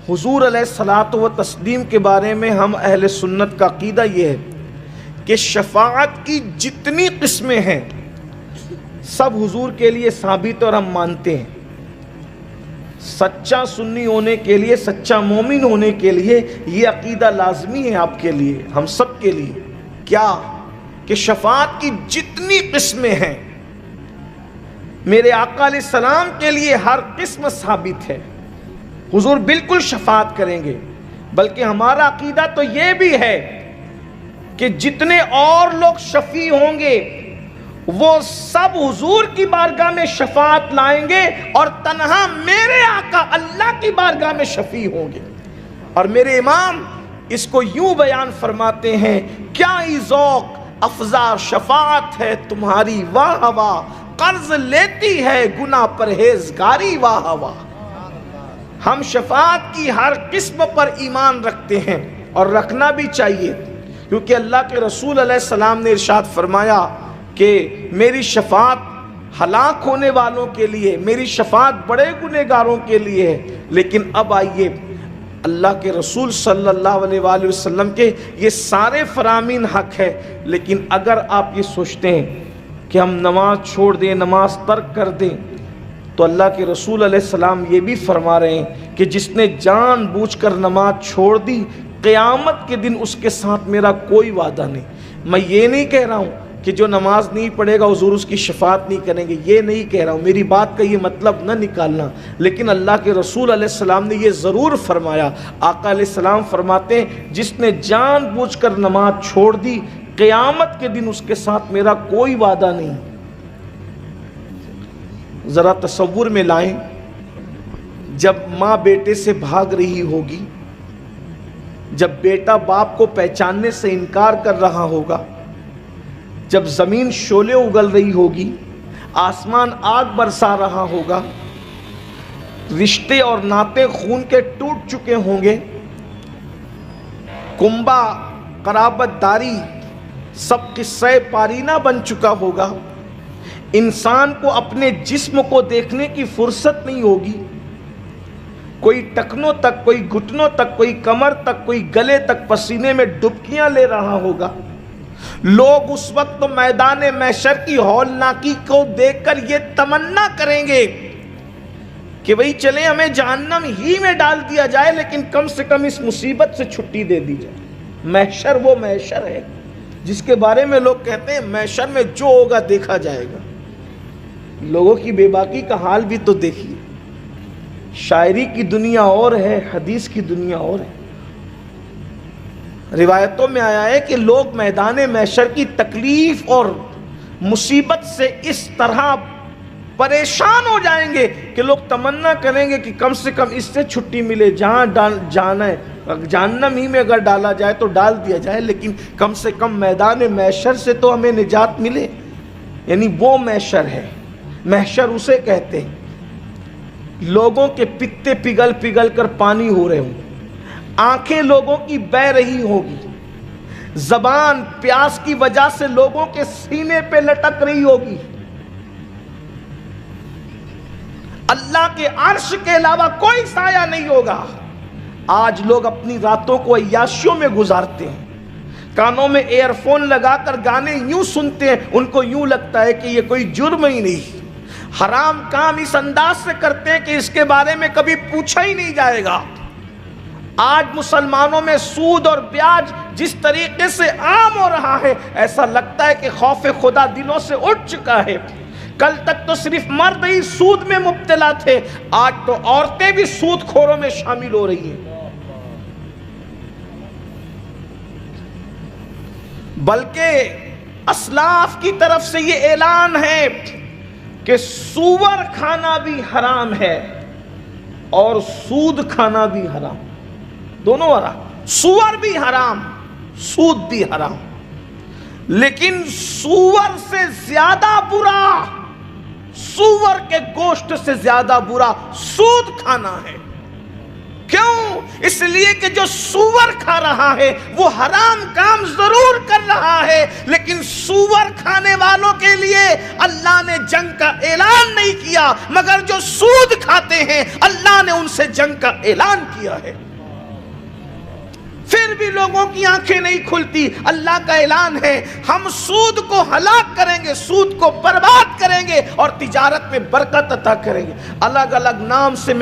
حضور علیہ الصلاۃ و تسلیم کے بارے میں ہم اہل سنت کا عقیدہ یہ ہے کہ شفاعت کی جتنی قسمیں ہیں سب حضور کے لیے ثابت اور ہم مانتے ہیں۔ سچا سنی ہونے کے لیے، سچا مومن ہونے کے لیے یہ عقیدہ لازمی ہے آپ کے لیے، ہم سب کے لیے۔ کیا؟ کہ شفاعت کی جتنی قسمیں ہیں میرے آقا علیہ السلام کے لیے ہر قسم ثابت ہے، حضور بالکل شفاعت کریں گے۔ بلکہ ہمارا عقیدہ تو یہ بھی ہے کہ جتنے اور لوگ شفیع ہوں گے وہ سب حضور کی بارگاہ میں شفاعت لائیں گے، اور تنہا میرے آقا اللہ کی بارگاہ میں شفیع ہوں گے۔ اور میرے امام اس کو یوں بیان فرماتے ہیں، کیا ہی ذوق افزا شفاعت ہے تمہاری واہ واہ، قرض لیتی ہے گناہ پرہیزگاری واہ واہ۔ ہم شفاعت کی ہر قسم پر ایمان رکھتے ہیں اور رکھنا بھی چاہیے، کیونکہ اللہ کے رسول علیہ السلام نے ارشاد فرمایا کہ میری شفاعت ہلاک ہونے والوں کے لیے، میری شفاعت بڑے گنہگاروں کے لیے ہے۔ لیکن اب آئیے، اللہ کے رسول صلی اللہ علیہ وآلہ وسلم کے یہ سارے فرامین حق ہے، لیکن اگر آپ یہ سوچتے ہیں کہ ہم نماز چھوڑ دیں، نماز ترک کر دیں، تو اللہ کے رسول علیہ السلام یہ بھی فرما رہے ہیں کہ جس نے جان بوجھ کر نماز چھوڑ دی، قیامت کے دن اس کے ساتھ میرا کوئی وعدہ نہیں۔ میں یہ نہیں کہہ رہا ہوں کہ جو نماز نہیں پڑھے گا حضور اس کی شفاعت نہیں کریں گے، یہ نہیں کہہ رہا ہوں، میری بات کا یہ مطلب نہ نکالنا۔ لیکن اللہ کے رسول علیہ السلام نے یہ ضرور فرمایا، آقا علیہ السلام فرماتے ہیں جس نے جان بوجھ کر نماز چھوڑ دی، قیامت کے دن اس کے ساتھ میرا کوئی وعدہ نہیں۔ ذرا تصور میں لائیں، جب ماں بیٹے سے بھاگ رہی ہوگی، جب بیٹا باپ کو پہچاننے سے انکار کر رہا ہوگا، جب زمین شعلے اگل رہی ہوگی، آسمان آگ برسا رہا ہوگا، رشتے اور ناطے خون کے ٹوٹ چکے ہوں گے، کنبہ قرابت داری سب قصہ پارینہ بن چکا ہوگا، انسان کو اپنے جسم کو دیکھنے کی فرصت نہیں ہوگی، کوئی ٹکنوں تک، کوئی گھٹنوں تک، کوئی کمر تک، کوئی گلے تک پسینے میں ڈبکیاں لے رہا ہوگا۔ لوگ اس وقت میدان محشر کی ہولناکی کو دیکھ کر یہ تمنا کریں گے کہ بھئی چلیں ہمیں جہنم ہی میں ڈال دیا جائے، لیکن کم سے کم اس مصیبت سے چھٹی دے دی جائے۔ محشر وہ محشر ہے جس کے بارے میں لوگ کہتے ہیں محشر میں جو ہوگا دیکھا جائے گا۔ لوگوں کی بے باکی کا حال بھی تو دیکھیے، شاعری کی دنیا اور ہے، حدیث کی دنیا اور ہے۔ روایتوں میں آیا ہے کہ لوگ میدان محشر کی تکلیف اور مصیبت سے اس طرح پریشان ہو جائیں گے کہ لوگ تمنا کریں گے کہ کم سے کم اس سے چھٹی ملے، جہاں جانا ہے جہنم ہی میں اگر ڈالا جائے تو ڈال دیا جائے، لیکن کم سے کم میدان محشر سے تو ہمیں نجات ملے۔ یعنی وہ محشر ہے، محشر اسے کہتے ہیں۔ لوگوں کے پتے پگھل پگھل کر پانی ہو رہے ہوں، آنکھیں لوگوں کی بہہ رہی ہوگی، زبان پیاس کی وجہ سے لوگوں کے سینے پہ لٹک رہی ہوگی، اللہ کے عرش کے علاوہ کوئی سایہ نہیں ہوگا۔ آج لوگ اپنی راتوں کو عیاشیوں میں گزارتے ہیں، کانوں میں ایئر فون لگا کر گانے یوں سنتے ہیں، ان کو یوں لگتا ہے کہ یہ کوئی جرم ہی نہیں، حرام کام اس انداز سے کرتے ہیں کہ اس کے بارے میں کبھی پوچھا ہی نہیں جائے گا۔ آج مسلمانوں میں سود اور بیاج جس طریقے سے عام ہو رہا ہے، ایسا لگتا ہے کہ خوف خدا دلوں سے اٹھ چکا ہے۔ کل تک تو صرف مرد ہی سود میں مبتلا تھے، آج تو عورتیں بھی سود خوروں میں شامل ہو رہی ہیں۔ بلکہ اسلاف کی طرف سے یہ اعلان ہے کہ سور کھانا بھی حرام ہے اور سود کھانا بھی حرام، دونوں حرام، سور بھی حرام، سود بھی حرام۔ لیکن سور سے زیادہ برا، سور کے گوشت سے زیادہ برا سود کھانا ہے۔ کیوں؟ اس لیے کہ جو سور کھا رہا ہے وہ حرام کام ضرور کر رہا ہے، لیکن سور کھانے والوں کے لیے اللہ نے جنگ کا اعلان نہیں کیا، مگر جو سود کھاتے ہیں اللہ نے ان سے جنگ کا اعلان کیا ہے۔ پھر بھی لوگوں کی آنکھیں نہیں کھلتی۔ اللہ کا اعلان ہے ہم سود کو ہلاک کریں گے، سود کو برباد کریں گے اور تجارت میں برکت عطا کریں گے۔ الگ الگ نام سے